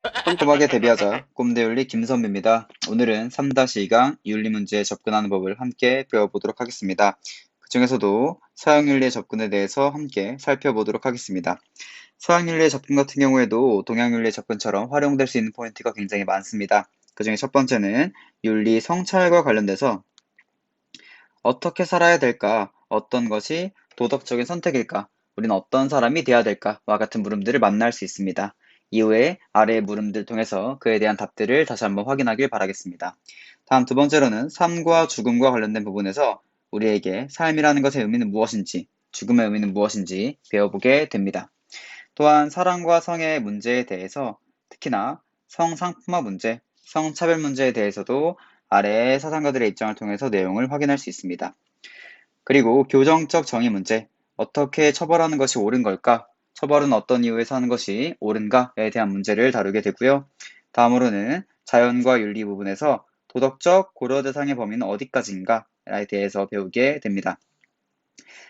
꼼꼼하게 대비하자. 꼼대윤리 김선배입니다. 오늘은 3-2강 윤리 문제에 접근하는 법을 함께 배워보도록 하겠습니다. 그 중에서도 서양윤리의 접근에 대해서 함께 살펴보도록 하겠습니다. 서양윤리의 접근 같은 경우에도 동양윤리의 접근처럼 활용될 수 있는 포인트가 굉장히 많습니다. 그 중에 첫 번째는 윤리 성찰과 관련돼서 어떻게 살아야 될까? 어떤 것이 도덕적인 선택일까? 우리는 어떤 사람이 되어야 될까?와 같은 물음들을 만날 수 있습니다. 이후에 아래의 물음들 통해서 그에 대한 답들을 다시 한번 확인하길 바라겠습니다. 다음 두 번째로는 삶과 죽음과 관련된 부분에서 우리에게 삶이라는 것의 의미는 무엇인지, 죽음의 의미는 무엇인지 배워보게 됩니다. 또한 사랑과 성의 문제에 대해서 특히나 성상품화 문제, 성차별 문제에 대해서도 아래의 사상가들의 입장을 통해서 내용을 확인할 수 있습니다. 그리고 교정적 정의 문제, 어떻게 처벌하는 것이 옳은 걸까? 처벌은 어떤 이유에서 하는 것이 옳은가에 대한 문제를 다루게 되고요. 다음으로는 자연과 윤리 부분에서 도덕적 고려 대상의 범위는 어디까지인가에 대해서 배우게 됩니다.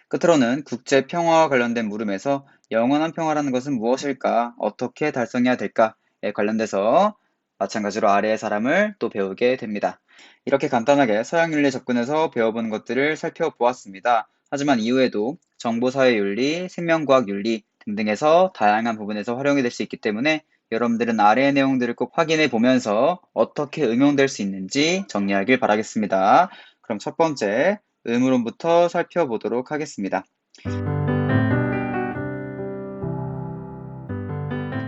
끝으로는 국제 평화와 관련된 물음에서 영원한 평화라는 것은 무엇일까? 어떻게 달성해야 될까?에 관련돼서 마찬가지로 아래의 사람을 또 배우게 됩니다. 이렇게 간단하게 서양윤리에 접근해서 배워보는 것들을 살펴보았습니다. 하지만 이후에도 정보사회윤리, 생명과학윤리 등등에서 다양한 부분에서 활용이 될 수 있기 때문에 여러분들은 아래의 내용들을 꼭 확인해 보면서 어떻게 응용될 수 있는지 정리하길 바라겠습니다. 그럼 첫 번째, 의무론부터 살펴보도록 하겠습니다.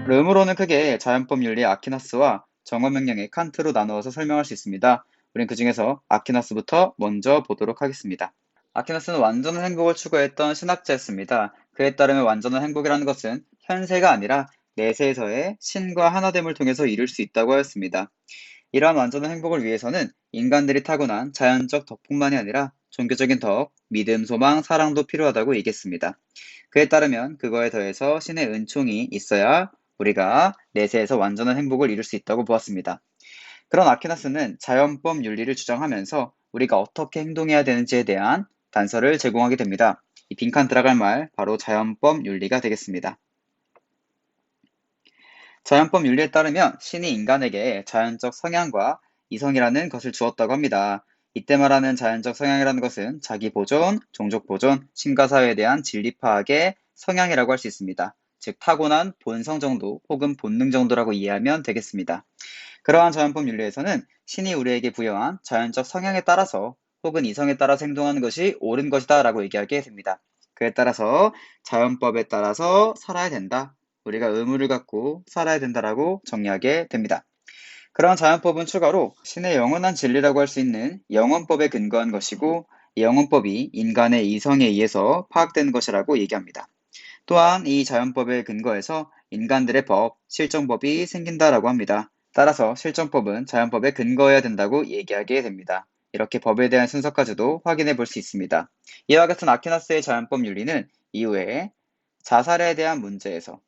의무론은 크게 자연법 윤리의 아퀴나스와 정어명령의 칸트로 나누어서 설명할 수 있습니다. 우린 그 중에서 아퀴나스부터 먼저 보도록 하겠습니다. 아퀴나스는 완전한 행복을 추구했던 신학자였습니다. 그에 따르면 완전한 행복이라는 것은 현세가 아니라 내세에서의 신과 하나됨을 통해서 이룰 수 있다고 하였습니다. 이러한 완전한 행복을 위해서는 인간들이 타고난 자연적 덕뿐만이 아니라 종교적인 덕, 믿음, 소망, 사랑도 필요하다고 얘기했습니다. 그에 따르면 그거에 더해서 신의 은총이 있어야 우리가 내세에서 완전한 행복을 이룰 수 있다고 보았습니다. 그런 아퀴나스는 자연법 윤리를 주장하면서 우리가 어떻게 행동해야 되는지에 대한 단서를 제공하게 됩니다. 이 빈칸 들어갈 말 바로 자연법 윤리가 되겠습니다. 자연법 윤리에 따르면 신이 인간에게 자연적 성향과 이성이라는 것을 주었다고 합니다. 이때 말하는 자연적 성향이라는 것은 자기 보존, 종족 보존, 신과 사회에 대한 진리 파악의 성향이라고 할 수 있습니다. 즉 타고난 본성 정도 혹은 본능 정도라고 이해하면 되겠습니다. 그러한 자연법 윤리에서는 신이 우리에게 부여한 자연적 성향에 따라서 혹은 이성에 따라서 행동하는 것이 옳은 것이다 라고 얘기하게 됩니다. 그에 따라서 자연법에 따라서 살아야 된다. 우리가 의무를 갖고 살아야 된다라고 정리하게 됩니다. 그러한 자연법은 추가로 신의 영원한 진리라고 할 수 있는 영원법에 근거한 것이고 이 영원법이 인간의 이성에 의해서 파악되는 것이라고 얘기합니다. 또한 이 자연법에 근거해서 인간들의 법, 실정법이 생긴다라고 합니다. 따라서 실정법은 자연법에 근거해야 된다고 얘기하게 됩니다. 이렇게 법에 대한 순서까지도 확인해 볼 수 있습니다. 이와 같은 아퀴나스의 자연법 윤리는 이후에 자살에 대한 문제에서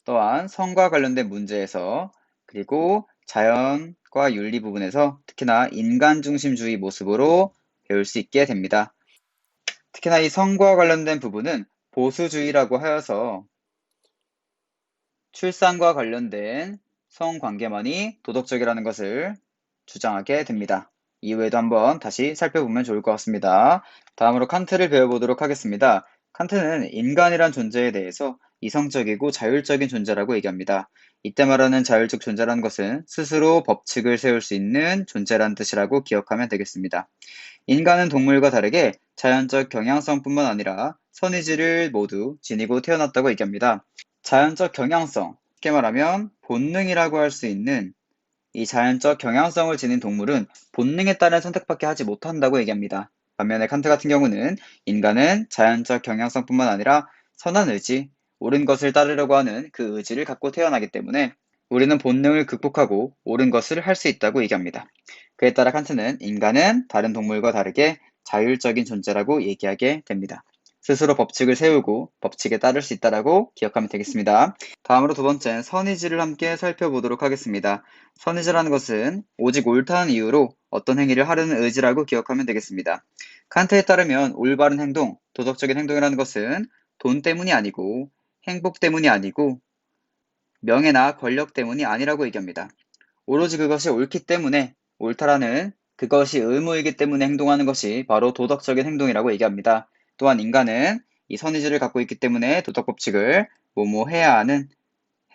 또한 성과 관련된 문제에서 그리고 자연과 윤리 부분에서 특히나 인간 중심주의 모습으로 배울 수 있게 됩니다. 특히나 이 성과 관련된 부분은 보수주의라고 하여서 출산과 관련된 성관계만이 도덕적이라는 것을 주장하게 됩니다. 이후에도 한번 다시 살펴보면 좋을 것 같습니다. 다음으로 칸트를 배워보도록 하겠습니다. 칸트는 인간이란 존재에 대해서 이성적이고 자율적인 존재라고 얘기합니다. 이때 말하는 자율적 존재라는 것은 스스로 법칙을 세울 수 있는 존재란 뜻이라고 기억하면 되겠습니다. 인간은 동물과 다르게 자연적 경향성뿐만 아니라 선의지를 모두 지니고 태어났다고 얘기합니다. 자연적 경향성, 쉽게 말하면 본능이라고 할 수 있는 이 자연적 경향성을 지닌 동물은 본능에 따른 선택밖에 하지 못한다고 얘기합니다. 반면에 칸트 같은 경우는 인간은 자연적 경향성뿐만 아니라 선한 의지, 옳은 것을 따르려고 하는 그 의지를 갖고 태어나기 때문에 우리는 본능을 극복하고 옳은 것을 할 수 있다고 얘기합니다. 그에 따라 칸트는 인간은 다른 동물과 다르게 자율적인 존재라고 얘기하게 됩니다. 스스로 법칙을 세우고 법칙에 따를 수 있다라고 기억하면 되겠습니다. 다음으로 두 번째, 선의지를 함께 살펴보도록 하겠습니다. 선의지라는 것은 오직 옳다는 이유로 어떤 행위를 하려는 의지라고 기억하면 되겠습니다. 칸트에 따르면 올바른 행동, 도덕적인 행동이라는 것은 돈 때문이 아니고 행복 때문이 아니고 명예나 권력 때문이 아니라고 얘기합니다. 오로지 그것이 옳기 때문에, 옳다라는 그것이 의무이기 때문에 행동하는 것이 바로 도덕적인 행동이라고 얘기합니다. 또한 인간은 이 선의지를 갖고 있기 때문에 도덕 법칙을 뭐뭐 해야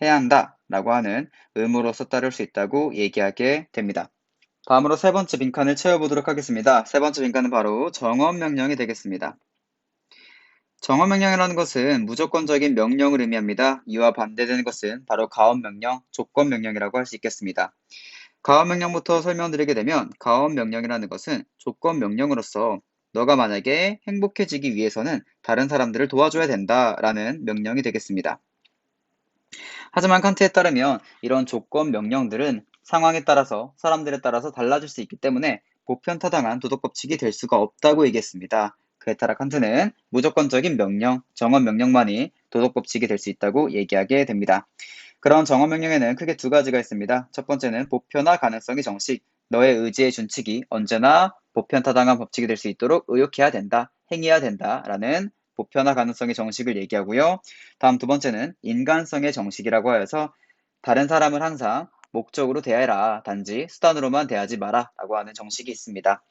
한다 라고 하는 의무로서 따를 수 있다고 얘기하게 됩니다. 다음으로 세 번째 빈칸을 채워보도록 하겠습니다. 세 번째 빈칸은 바로 정언명령이 되겠습니다. 정언명령이라는 것은 무조건적인 명령을 의미합니다. 이와 반대되는 것은 바로 가언명령, 조건명령이라고 할 수 있겠습니다. 가언명령부터 설명드리게 되면 가언명령이라는 것은 조건명령으로서 너가 만약에 행복해지기 위해서는 다른 사람들을 도와줘야 된다라는 명령이 되겠습니다. 하지만 칸트에 따르면 이런 조건명령들은 상황에 따라서 사람들에 따라서 달라질 수 있기 때문에 보편타당한 도덕법칙이 될 수가 없다고 얘기했습니다. 그에 따라 칸트는 무조건적인 명령, 정언명령만이 도덕법칙이 될 수 있다고 얘기하게 됩니다. 그런 정언명령에는 크게 두 가지가 있습니다. 첫 번째는 보편화 가능성의 정식, 너의 의지의 준칙이 언제나 보편타당한 법칙이 될 수 있도록 의욕해야 된다, 행해야 된다라는 보편화 가능성의 정식을 얘기하고요. 다음 두 번째는 인간성의 정식이라고 하여서 다른 사람을 항상 목적으로 대해라, 단지 수단으로만 대하지 마라 라고 하는 정식이 있습니다.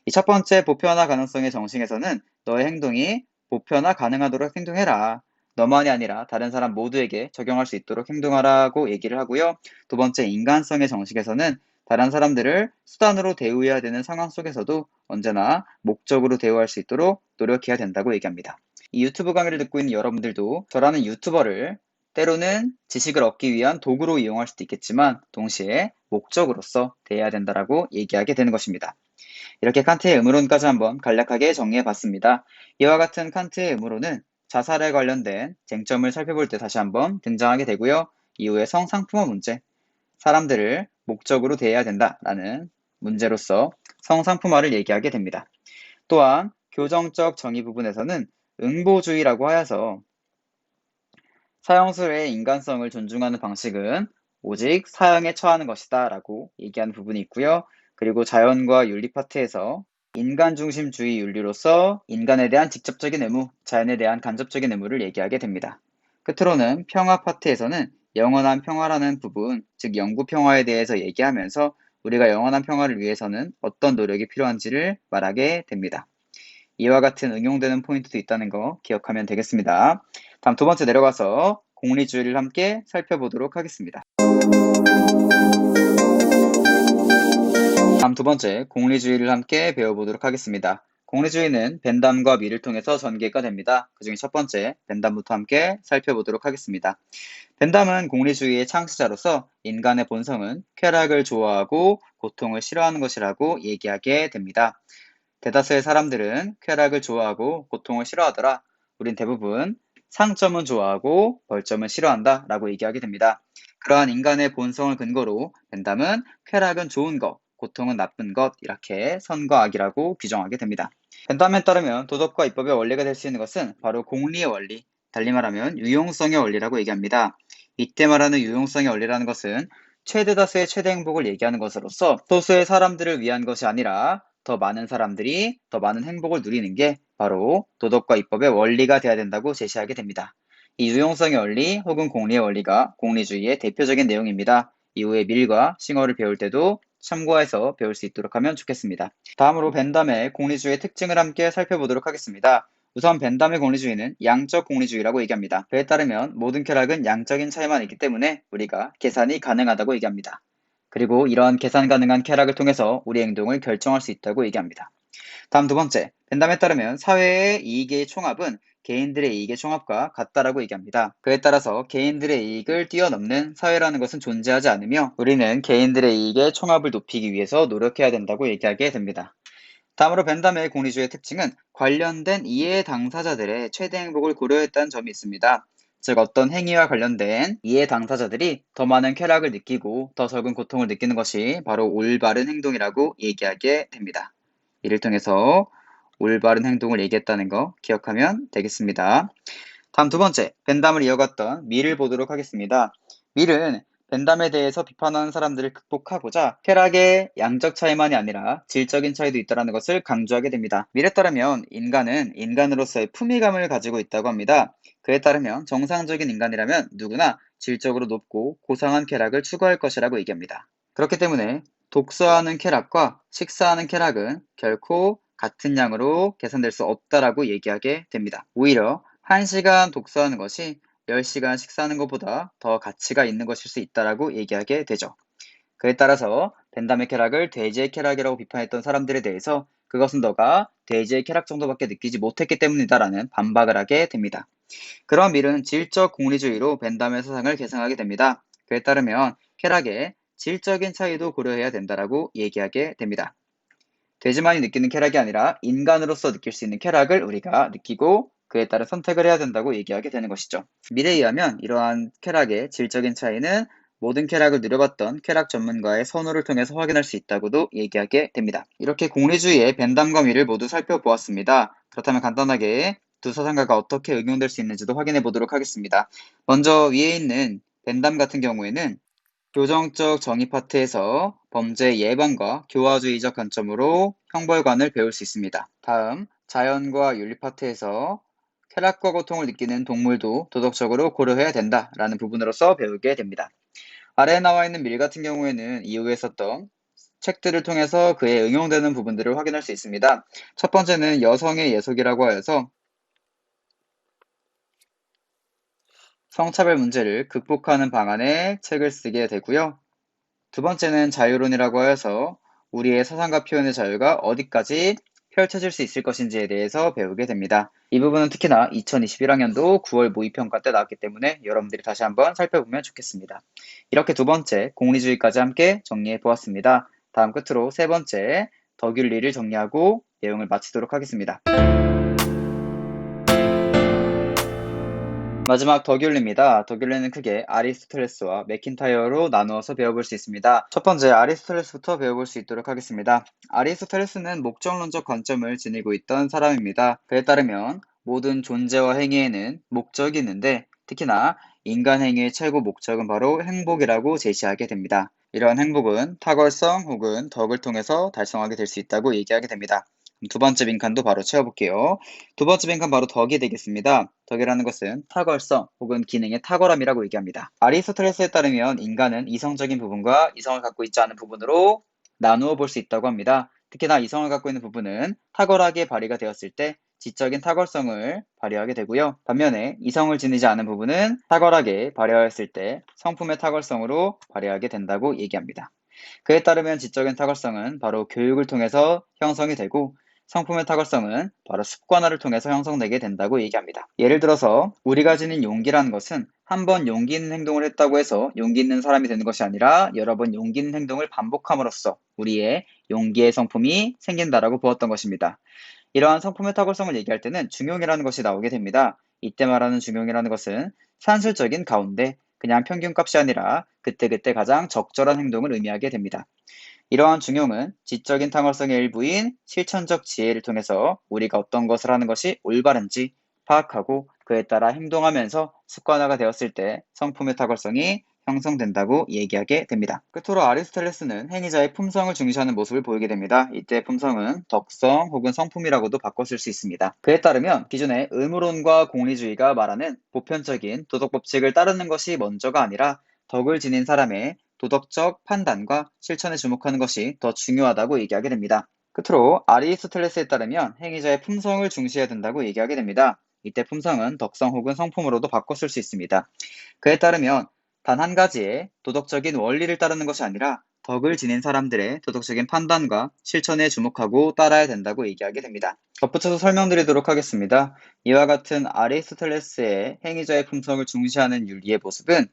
이 첫 번째 보편화 가능성의 정식에서는 너의 행동이 보편화 가능하도록 행동해라. 너만이 아니라 다른 사람 모두에게 적용할 수 있도록 행동하라고 얘기를 하고요. 두 번째 인간성의 정식에서는 다른 사람들을 수단으로 대우해야 되는 상황 속에서도 언제나 목적으로 대우할 수 있도록 노력해야 된다고 얘기합니다. 이 유튜브 강의를 듣고 있는 여러분들도 저라는 유튜버를 때로는 지식을 얻기 위한 도구로 이용할 수도 있겠지만 동시에 목적으로서 대해야 된다라고 얘기하게 되는 것입니다. 이렇게 칸트의 의무론까지 한번 간략하게 정리해봤습니다. 이와 같은 칸트의 의무론은 자살에 관련된 쟁점을 살펴볼 때 다시 한번 등장하게 되고요. 이후에 성상품화 문제, 사람들을 목적으로 대해야 된다라는 문제로서 성상품화를 얘기하게 됩니다. 또한 교정적 정의 부분에서는 응보주의라고 하여서 사형수의 인간성을 존중하는 방식은 오직 사형에 처하는 것이다 라고 얘기하는 부분이 있고요. 그리고 자연과 윤리 파트에서 인간중심주의 윤리로서 인간에 대한 직접적인 의무, 자연에 대한 간접적인 의무를 얘기하게 됩니다. 끝으로는 평화 파트에서는 영원한 평화라는 부분, 즉 영구 평화에 대해서 얘기하면서 우리가 영원한 평화를 위해서는 어떤 노력이 필요한지를 말하게 됩니다. 이와 같은 응용되는 포인트도 있다는 거 기억하면 되겠습니다. 다음 두 번째 내려가서 공리주의를 함께 살펴보도록 하겠습니다. 다음 두 번째 공리주의를 함께 배워보도록 하겠습니다. 공리주의는 벤담과 미를 통해서 전개가 됩니다. 그 중에 첫 번째 벤담부터 함께 살펴보도록 하겠습니다. 벤담은 공리주의의 창시자로서 인간의 본성은 쾌락을 좋아하고 고통을 싫어하는 것이라고 얘기하게 됩니다. 대다수의 사람들은 쾌락을 좋아하고 고통을 싫어하더라. 우린 대부분 상점은 좋아하고 벌점은 싫어한다 라고 얘기하게 됩니다. 그러한 인간의 본성을 근거로 벤담은 쾌락은 좋은 것, 고통은 나쁜 것 이렇게 선과 악이라고 규정하게 됩니다. 벤담에 따르면 도덕과 입법의 원리가 될 수 있는 것은 바로 공리의 원리, 달리 말하면 유용성의 원리라고 얘기합니다. 이때 말하는 유용성의 원리라는 것은 최대 다수의 최대 행복을 얘기하는 것으로서 소수의 사람들을 위한 것이 아니라 더 많은 사람들이 더 많은 행복을 누리는 게 바로 도덕과 입법의 원리가 되어야 된다고 제시하게 됩니다. 이 유용성의 원리 혹은 공리의 원리가 공리주의의 대표적인 내용입니다. 이후에 밀과 싱어를 배울 때도 참고해서 배울 수 있도록 하면 좋겠습니다. 다음으로 벤담의 공리주의의 특징을 함께 살펴보도록 하겠습니다. 우선 벤담의 공리주의는 양적 공리주의라고 얘기합니다. 그에 따르면 모든 쾌락은 양적인 차이만 있기 때문에 우리가 계산이 가능하다고 얘기합니다. 그리고 이러한 계산 가능한 쾌락을 통해서 우리 행동을 결정할 수 있다고 얘기합니다. 다음 두 번째, 벤담에 따르면 사회의 이익의 총합은 개인들의 이익의 총합과 같다라고 얘기합니다. 그에 따라서 개인들의 이익을 뛰어넘는 사회라는 것은 존재하지 않으며 우리는 개인들의 이익의 총합을 높이기 위해서 노력해야 된다고 얘기하게 됩니다. 다음으로 벤담의 공리주의의 특징은 관련된 이해 당사자들의 최대 행복을 고려했다는 점이 있습니다. 즉 어떤 행위와 관련된 이해 당사자들이 더 많은 쾌락을 느끼고 더 적은 고통을 느끼는 것이 바로 올바른 행동이라고 얘기하게 됩니다. 이를 통해서 올바른 행동을 얘기했다는 거 기억하면 되겠습니다. 다음 두 번째, 벤담을 이어갔던 밀을 보도록 하겠습니다. 밀은 벤담에 대해서 비판하는 사람들을 극복하고자 쾌락의 양적 차이만이 아니라 질적인 차이도 있다는 것을 강조하게 됩니다. 밀에 따르면 인간은 인간으로서의 품위감을 가지고 있다고 합니다. 그에 따르면 정상적인 인간이라면 누구나 질적으로 높고 고상한 쾌락을 추구할 것이라고 얘기합니다. 그렇기 때문에 독서하는 쾌락과 식사하는 쾌락은 결코 같은 양으로 계산될 수 없다라고 얘기하게 됩니다. 오히려 1시간 독서하는 것이 10시간 식사하는 것보다 더 가치가 있는 것일 수 있다라고 얘기하게 되죠. 그에 따라서 벤담의 쾌락을 돼지의 쾌락이라고 비판했던 사람들에 대해서 그것은 너가 돼지의 쾌락 정도밖에 느끼지 못했기 때문이다라는 반박을 하게 됩니다. 그런 밀은 질적 공리주의로 벤담의 사상을 계승하게 됩니다. 그에 따르면 쾌락의 질적인 차이도 고려해야 된다라고 얘기하게 됩니다. 돼지만이 느끼는 쾌락이 아니라 인간으로서 느낄 수 있는 쾌락을 우리가 느끼고 그에 따른 선택을 해야 된다고 얘기하게 되는 것이죠. 밀에 의하면 이러한 쾌락의 질적인 차이는 모든 쾌락을 누려봤던 쾌락 전문가의 선호를 통해서 확인할 수 있다고도 얘기하게 됩니다. 이렇게 공리주의의 벤담과 밀을 모두 살펴보았습니다. 그렇다면 간단하게 두 사상가가 어떻게 응용될 수 있는지도 확인해 보도록 하겠습니다. 먼저 위에 있는 벤담 같은 경우에는 교정적 정의 파트에서 범죄 예방과 교화주의적 관점으로 형벌관을 배울 수 있습니다. 다음 자연과 윤리 파트에서 쾌락과 고통을 느끼는 동물도 도덕적으로 고려해야 된다라는 부분으로서 배우게 됩니다. 아래에 나와 있는 밀 같은 경우에는 이후에 썼던 책들을 통해서 그에 응용되는 부분들을 확인할 수 있습니다. 첫 번째는 여성의 예속이라고 하여서 성차별 문제를 극복하는 방안의 책을 쓰게 되고요. 두 번째는 자유론이라고 하여서 우리의 사상과 표현의 자유가 어디까지 펼쳐질 수 있을 것인지에 대해서 배우게 됩니다. 이 부분은 특히나 2021학년도 9월 모의평가 때 나왔기 때문에 여러분들이 다시 한번 살펴보면 좋겠습니다. 이렇게 두 번째, 공리주의까지 함께 정리해 보았습니다. 다음 끝으로 세 번째, 덕윤리를 정리하고 내용을 마치도록 하겠습니다. 마지막 덕윤리입니다. 덕윤리는 크게 아리스토텔레스와 맥킨타이어로 나누어서 배워볼 수 있습니다. 첫 번째 아리스토텔레스부터 배워볼 수 있도록 하겠습니다. 아리스토텔레스는 목적론적 관점을 지니고 있던 사람입니다. 그에 따르면 모든 존재와 행위에는 목적이 있는데 특히나 인간 행위의 최고 목적은 바로 행복이라고 제시하게 됩니다. 이러한 행복은 탁월성 혹은 덕을 통해서 달성하게 될 수 있다고 얘기하게 됩니다. 두 번째 빈칸도 바로 채워볼게요. 두 번째 빈칸 바로 덕이 되겠습니다. 덕이라는 것은 탁월성 혹은 기능의 탁월함이라고 얘기합니다. 아리스토텔레스에 따르면 인간은 이성적인 부분과 이성을 갖고 있지 않은 부분으로 나누어 볼 수 있다고 합니다. 특히나 이성을 갖고 있는 부분은 탁월하게 발휘가 되었을 때 지적인 탁월성을 발휘하게 되고요. 반면에 이성을 지니지 않은 부분은 탁월하게 발휘하였을 때 성품의 탁월성으로 발휘하게 된다고 얘기합니다. 그에 따르면 지적인 탁월성은 바로 교육을 통해서 형성이 되고 성품의 탁월성은 바로 습관화를 통해서 형성되게 된다고 얘기합니다. 예를 들어서 우리가 지닌 용기라는 것은 한 번 용기 있는 행동을 했다고 해서 용기 있는 사람이 되는 것이 아니라 여러 번 용기 있는 행동을 반복함으로써 우리의 용기의 성품이 생긴다라고 보았던 것입니다. 이러한 성품의 탁월성을 얘기할 때는 중용이라는 것이 나오게 됩니다. 이때 말하는 중용이라는 것은 산술적인 가운데 그냥 평균값이 아니라 그때그때 가장 적절한 행동을 의미하게 됩니다. 이러한 중용은 지적인 탁월성의 일부인 실천적 지혜를 통해서 우리가 어떤 것을 하는 것이 올바른지 파악하고 그에 따라 행동하면서 습관화가 되었을 때 성품의 탁월성이 형성된다고 얘기하게 됩니다. 끝으로 아리스토텔레스는 행위자의 품성을 중시하는 모습을 보이게 됩니다. 이때 품성은 덕성 혹은 성품이라고도 바꿔 쓸 수 있습니다. 그에 따르면 기존의 의무론과 공리주의가 말하는 보편적인 도덕 법칙을 따르는 것이 먼저가 아니라 덕을 지닌 사람의 도덕적 판단과 실천에 주목하는 것이 더 중요하다고 얘기하게 됩니다. 끝으로 아리스토텔레스에 따르면 행위자의 품성을 중시해야 된다고 얘기하게 됩니다. 이때 품성은 덕성 혹은 성품으로도 바꿔 쓸 수 있습니다. 그에 따르면 단 한 가지의 도덕적인 원리를 따르는 것이 아니라 덕을 지닌 사람들의 도덕적인 판단과 실천에 주목하고 따라야 된다고 얘기하게 됩니다. 덧붙여서 설명드리도록 하겠습니다. 이와 같은 아리스토텔레스의 행위자의 품성을 중시하는 윤리의 모습은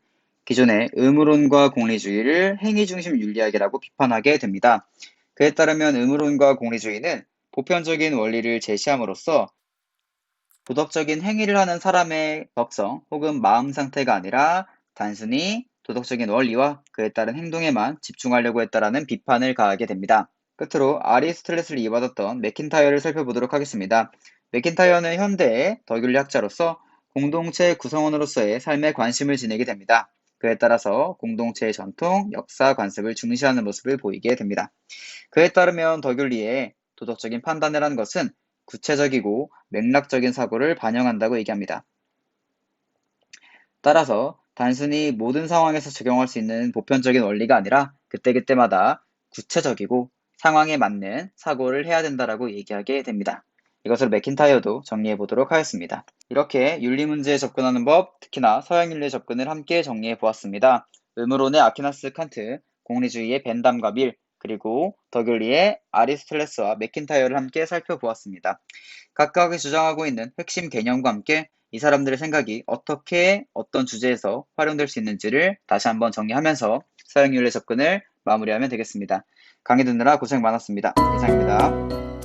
기존의 의무론과 공리주의를 행위중심 윤리학이라고 비판하게 됩니다. 그에 따르면 의무론과 공리주의는 보편적인 원리를 제시함으로써 도덕적인 행위를 하는 사람의 덕성 혹은 마음 상태가 아니라 단순히 도덕적인 원리와 그에 따른 행동에만 집중하려고 했다라는 비판을 가하게 됩니다. 끝으로 아리스토텔레스를 이어받았던 맥킨타이어를 살펴보도록 하겠습니다. 맥킨타이어는 현대의 덕윤리학자로서 공동체 구성원으로서의 삶에 관심을 지니게 됩니다. 그에 따라서 공동체의 전통, 역사, 관습을 중시하는 모습을 보이게 됩니다. 그에 따르면 덕윤리의 도덕적인 판단이라는 것은 구체적이고 맥락적인 사고를 반영한다고 얘기합니다. 따라서 단순히 모든 상황에서 적용할 수 있는 보편적인 원리가 아니라 그때그때마다 구체적이고 상황에 맞는 사고를 해야 된다라고 얘기하게 됩니다. 이것을 맥킨타이어도 정리해 보도록 하겠습니다. 이렇게 윤리 문제에 접근하는 법, 특히나 서양 윤리에 접근을 함께 정리해 보았습니다. 의무론의 아퀴나스 칸트, 공리주의의 벤담과 밀, 그리고 덕윤리의 아리스토텔레스와 맥킨타이어를 함께 살펴보았습니다. 각각이 주장하고 있는 핵심 개념과 함께 이 사람들의 생각이 어떻게 어떤 주제에서 활용될 수 있는지를 다시 한번 정리하면서 서양윤리의 접근을 마무리하면 되겠습니다. 강의 듣느라 고생 많았습니다. 이상입니다.